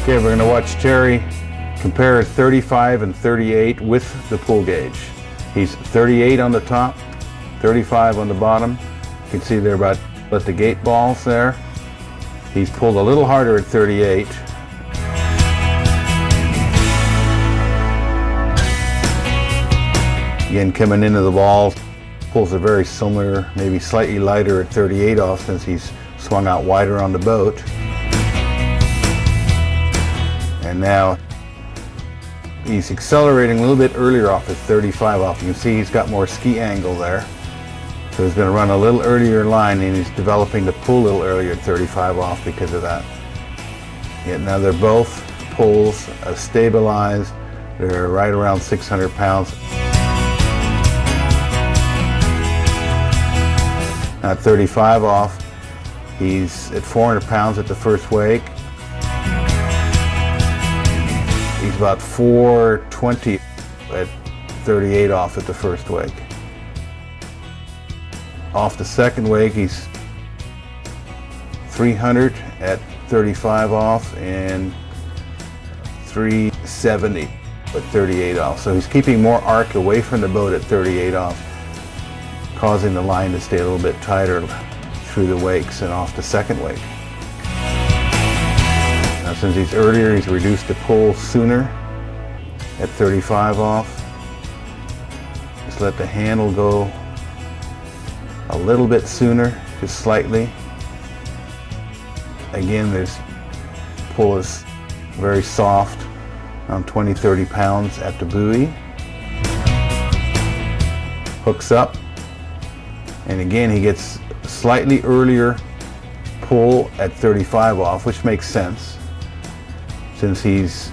Okay, we're going to watch Terry compare 35 and 38 with the pull gauge. He's 38 on the top, 35 on the bottom. You can see they're about at the gate balls there. He's pulled a little harder at 38. Again, coming into the ball, pulls a very similar, maybe slightly lighter at 38 off since he's swung out wider on the boat. And now he's accelerating a little bit earlier off at 35 off. You can see he's got more ski angle there. So he's going to run a little earlier line, and he's developing the pull a little earlier at 35 off because of that. Yet now they're both pulls stabilized. They're right around 600 pounds. At 35 off, he's at 400 pounds at the first wake. He's about 420 at 38 off at the first wake. Off the second wake, he's 300 at 35 off and 370 at 38 off. So he's keeping more arc away from the boat at 38 off, causing the line to stay a little bit tighter through the wakes and off the second wake. Now, since he's earlier, he's reduced the pull sooner at 35 off. Just let the handle go a little bit sooner, just slightly. Again, this pull is very soft, around 20-30 pounds at the buoy. Hooks up, and again he gets slightly earlier pull at 35 off, which makes sense since he's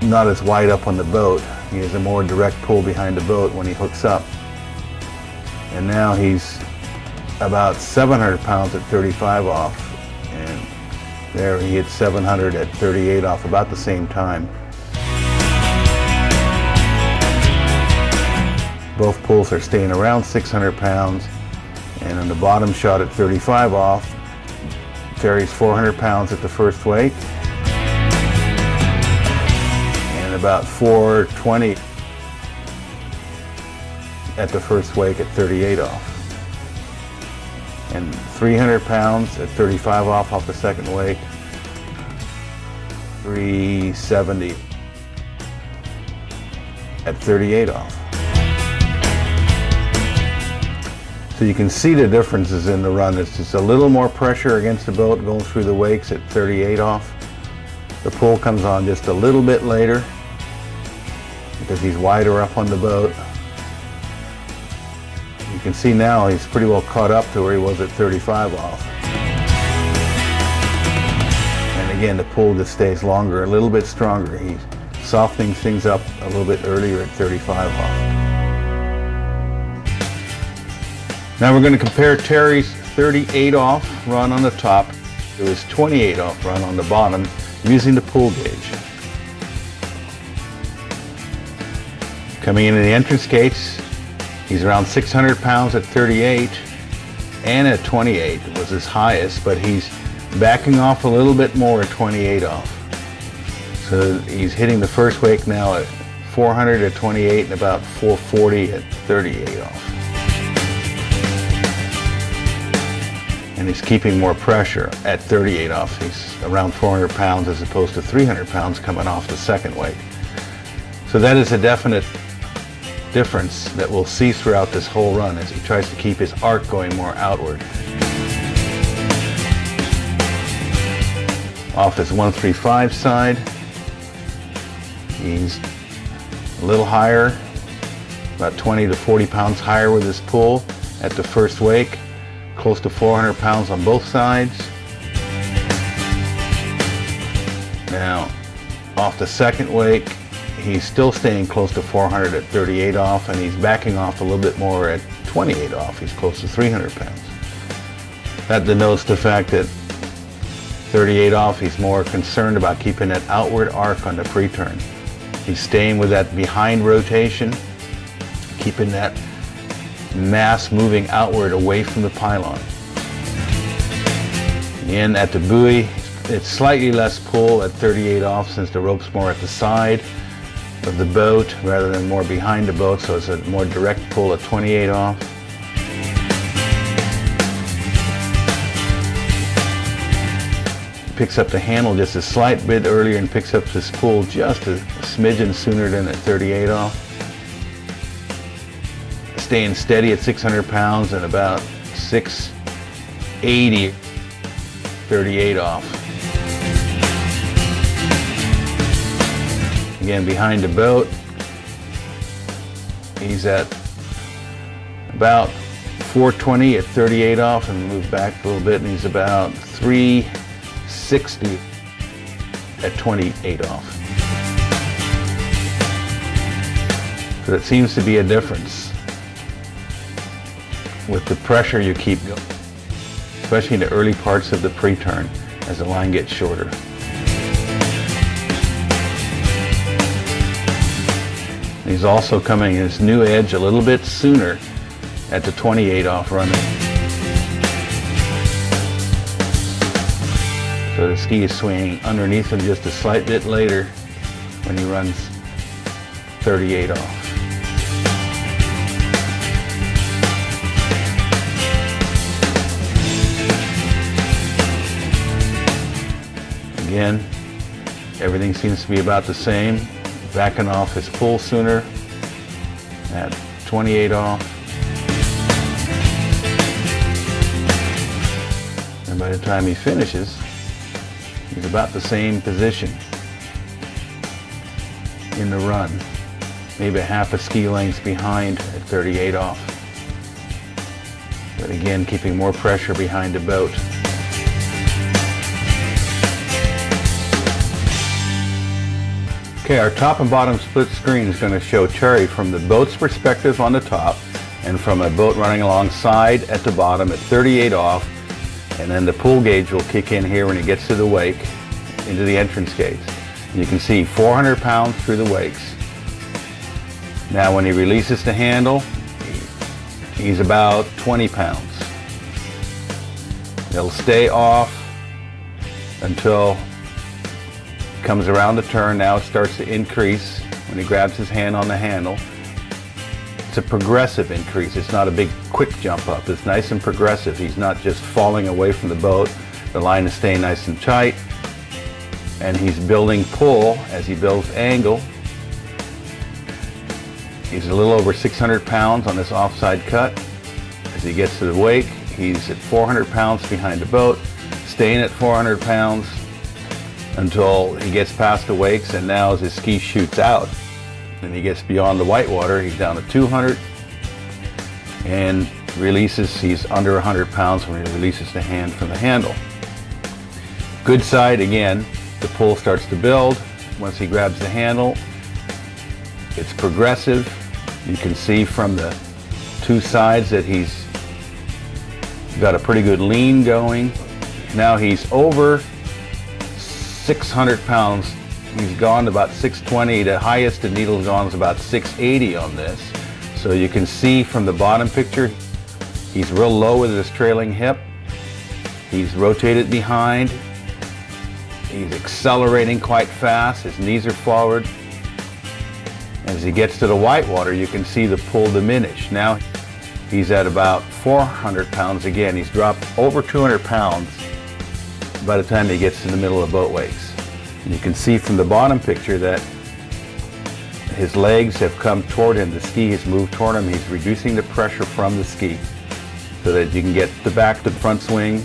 not as wide up on the boat. He has a more direct pull behind the boat when he hooks up. And now he's about 700 pounds at 35 off, and there he hit 700 at 38 off about the same time. Both pulls are staying around 600 pounds, and on the bottom shot at 35 off, Terry's 400 pounds at the first wake, and about 420 at the first wake at 38 off. And 300 pounds at 35 off the second wake, 370 at 38 off. So you can see the differences in the run. It's just a little more pressure against the boat going through the wakes at 38 off. The pull comes on just a little bit later because he's wider up on the boat. You can see now he's pretty well caught up to where he was at 35 off. And again, the pull just stays longer, a little bit stronger. He's softening things up a little bit earlier at 35 off. Now we're going to compare Terry's 38 off run on the top to his 28 off run on the bottom using the pull gauge. Coming into the entrance gates, he's around 600 pounds at 38, and at 28 was his highest, but he's backing off a little bit more at 28 off. So he's hitting the first wake now at 400 at 28 and about 440 at 38 off. And he's keeping more pressure at 38 off. He's around 400 pounds as opposed to 300 pounds coming off the second wake. So that is a definite difference that we'll see throughout this whole run as he tries to keep his arc going more outward. Off his 135 side, he's a little higher, about 20 to 40 pounds higher with his pull at the first wake, close to 400 pounds on both sides. Now, off the second wake, he's still staying close to 400 at 38 off, and he's backing off a little bit more at 28 off. He's close to 300 pounds. That denotes the fact that 38 off, he's more concerned about keeping that outward arc on the pre-turn. He's staying with that behind rotation, keeping that mass moving outward away from the pylon. Again, at the buoy, he's It's slightly less pull at 38 off since the rope's more at the side of the boat rather than more behind the boat, so it's a more direct pull at 28 off. Picks up the handle just a slight bit earlier and picks up this pull just a smidgen sooner than at 38 off. Staying steady at 600 pounds and about 680, 38 off. Again, behind the boat, he's at about 420 at 38 off, and move back a little bit, and he's about 360 at 28 off. So it seems to be a difference with the pressure you keep going, especially in the early parts of the pre-turn as the line gets shorter. He's also coming his new edge a little bit sooner at the 28 off running. So the ski is swinging underneath him just a slight bit later when he runs 38 off. Again, everything seems to be about the same. Backing off his pull sooner at 28 off. And by the time he finishes, he's about the same position in the run. Maybe a half a ski length behind at 38 off. But again, keeping more pressure behind the boat. Okay, our top and bottom split screen is going to show Terry from the boat's perspective on the top and from a boat running alongside at the bottom at 38 off, and then the pull gauge will kick in here when it gets to the wake into the entrance gates. You can see 400 pounds through the wakes. Now when he releases the handle, he's about 20 pounds. It'll stay off until comes around the turn. Now it starts to increase when he grabs his hand on the handle. It's a progressive increase. It's not a big quick jump up. It's nice and progressive. He's not just falling away from the boat. The line is staying nice and tight, and he's building pull as he builds angle. He's a little over 600 pounds on this offside cut. As he gets to the wake, he's at 400 pounds behind the boat, staying at 400 pounds until he gets past the wakes, and now as his ski shoots out and he gets beyond the whitewater, he's down to 200 and releases. He's under 100 pounds when he releases the hand from the handle. Good side, again, the pull starts to build. Once he grabs the handle, it's progressive. You can see from the two sides that he's got a pretty good lean going. Now he's over 600 pounds. He's gone to about 620. The highest the needle's gone is about 680 on this. So you can see from the bottom picture, he's real low with his trailing hip. He's rotated behind. He's accelerating quite fast. His knees are forward. As he gets to the whitewater, you can see the pull diminish. Now he's at about 400 pounds again. He's dropped over 200 pounds by the time he gets to the middle of boat wakes. And you can see from the bottom picture that his legs have come toward him. The ski has moved toward him. He's reducing the pressure from the ski so that you can get the back to the front swing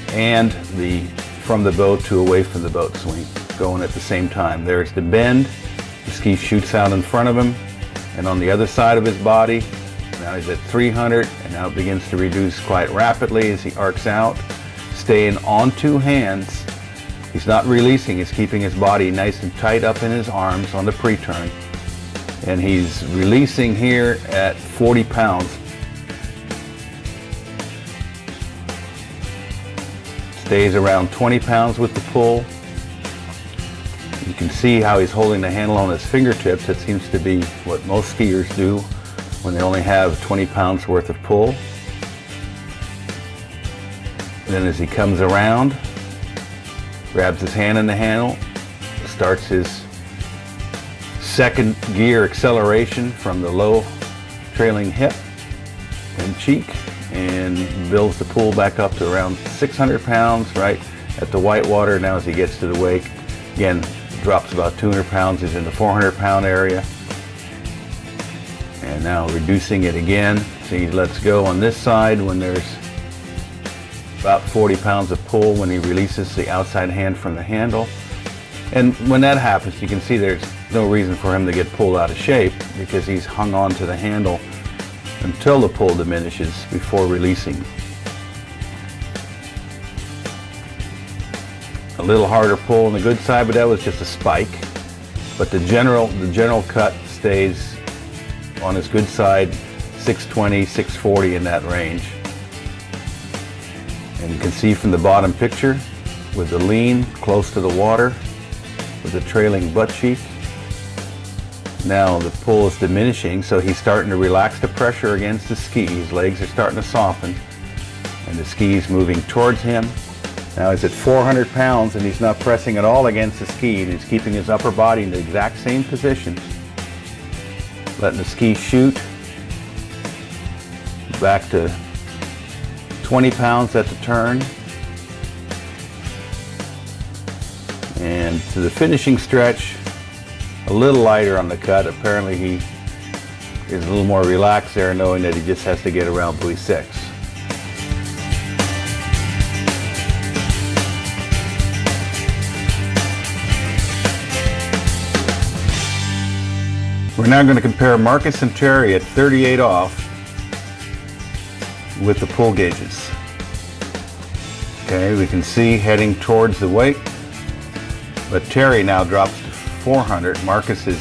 and the from the boat to away from the boat swing going at the same time. There's the bend. The ski shoots out in front of him, and on the other side of his body, now he's at 300, and now it begins to reduce quite rapidly as he arcs out, staying on two hands. He's not releasing. He's keeping his body nice and tight up in his arms on the pre-turn, and he's releasing here at 40 pounds. Stays around 20 pounds with the pull. You can see how he's holding the handle on his fingertips. That seems to be what most skiers do when they only have 20 pounds worth of pull. And then as he comes around, grabs his hand in the handle, starts his second gear acceleration from the low trailing hip and cheek, and builds the pool back up to around 600 pounds right at the whitewater. Now as he gets to the wake, again, drops about 200 pounds, he's in the 400 pound area. And now reducing it again. So he lets go on this side when there's about 40 pounds of pull when he releases the outside hand from the handle. And when that happens, you can see there's no reason for him to get pulled out of shape because he's hung on to the handle until the pull diminishes before releasing. A little harder pull on the good side, but that was just a spike. But the general cut stays on his good side, 620, 640 in that range. And you can see from the bottom picture with the lean close to the water with the trailing butt cheek. Now the pull is diminishing, so he's starting to relax the pressure against the ski. His legs are starting to soften and the ski is moving towards him. Now he's at 400 pounds and he's not pressing at all against the ski, and he's keeping his upper body in the exact same position. Letting the ski shoot back to 20 pounds at the turn. And to the finishing stretch, a little lighter on the cut. Apparently he is a little more relaxed there, knowing that he just has to get around buoy 6. We're now going to compare Marcus and Terry at 38 off with the pull gauges. Okay, we can see heading towards the wake, but Terry now drops to 400. Marcus is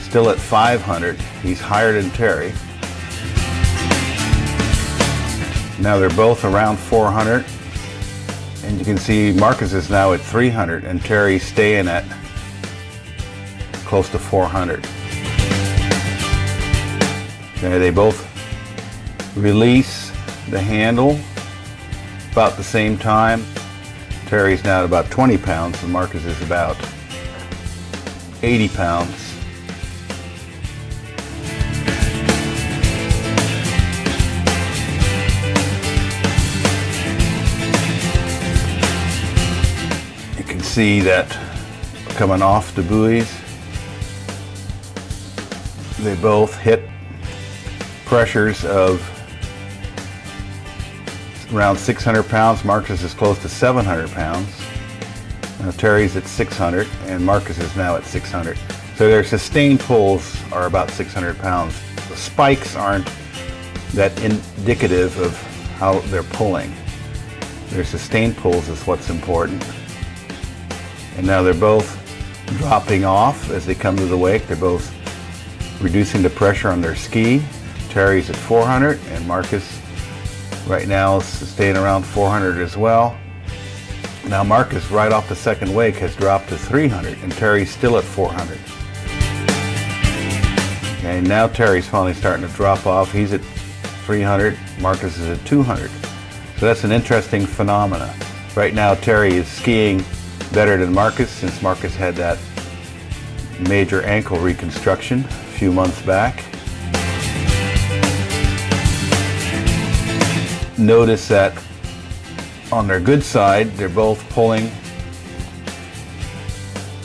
still at 500. He's higher than Terry. Now they're both around 400, and you can see Marcus is now at 300 and Terry's staying at close to 400. Okay, they both release the handle about the same time. Terry's now at about 20 pounds and Marcus is about 80 pounds. You can see that coming off the buoys, they both hit pressures of around 600 pounds. Marcus is close to 700 pounds. Now Terry's at 600 and Marcus is now at 600. So their sustained pulls are about 600 pounds. The spikes aren't that indicative of how they're pulling. Their sustained pulls is what's important. And now they're both dropping off as they come to the wake. They're both reducing the pressure on their ski. Terry's at 400 and Marcus right now is staying around 400 as well. Now Marcus right off the second wake has dropped to 300 and Terry's still at 400. And now Terry's finally starting to drop off. He's at 300, Marcus is at 200. So that's an interesting phenomena. Right now Terry is skiing better than Marcus since Marcus had that major ankle reconstruction a few months back. Notice that on their good side, they're both pulling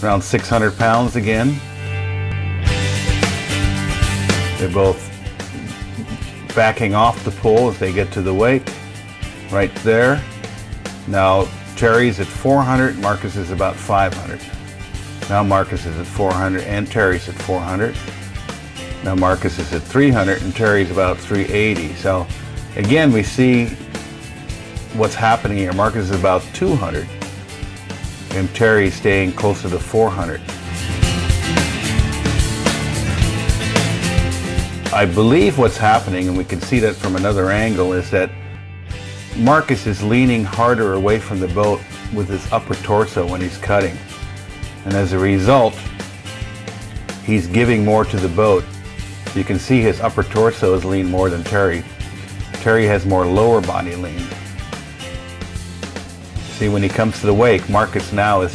around 600 pounds again. They're both backing off the pull as they get to the wake, right there. Now Terry's at 400, Marcus is about 500. Now Marcus is at 400 and Terry's at 400. Now Marcus is at 300 and Terry's about 380. So again, we see what's happening here. Marcus is about 200 and Terry's staying closer to 400. I believe what's happening, and we can see that from another angle, is that Marcus is leaning harder away from the boat with his upper torso when he's cutting. And as a result, he's giving more to the boat. You can see his upper torso is leaned more than Terry. Terry has more lower body lean. See, when he comes to the wake, Marcus now is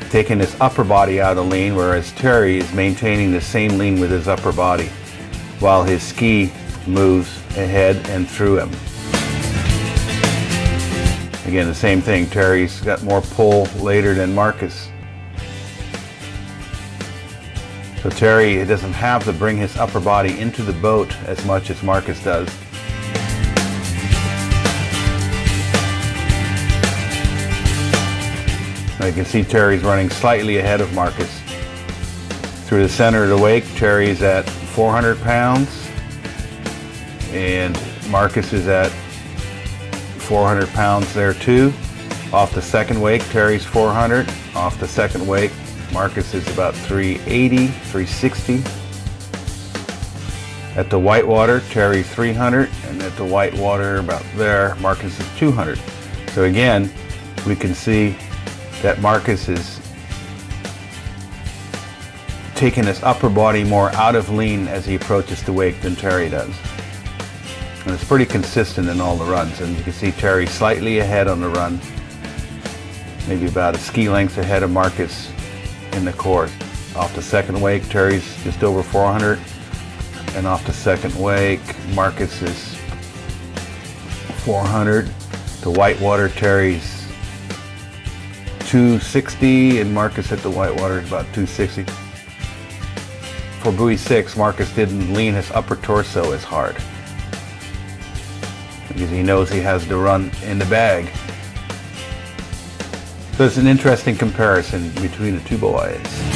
taking his upper body out of lean, whereas Terry is maintaining the same lean with his upper body while his ski moves ahead and through him. Again, the same thing. Terry's got more pull later than Marcus. So Terry doesn't have to bring his upper body into the boat as much as Marcus does. Now you can see Terry's running slightly ahead of Marcus. Through the center of the wake, Terry's at 400 pounds and Marcus is at 400 pounds there too. Off the second wake, Terry's 400. Off the second wake, Marcus is about 380, 360. At the whitewater, Terry's 300, and at the whitewater about there, Marcus is 200. So again, we can see that Marcus is taking his upper body more out of lean as he approaches the wake than Terry does. And it's pretty consistent in all the runs, and you can see Terry slightly ahead on the run, maybe about a ski length ahead of Marcus in the course. Off the second wake, Terry's just over 400, and off the second wake, Marcus is 400. The whitewater, Terry's 260, and Marcus at the whitewater is about 260. For buoy 6, Marcus didn't lean his upper torso as hard because he knows he has the run in the bag. So it's an interesting comparison between the two boys.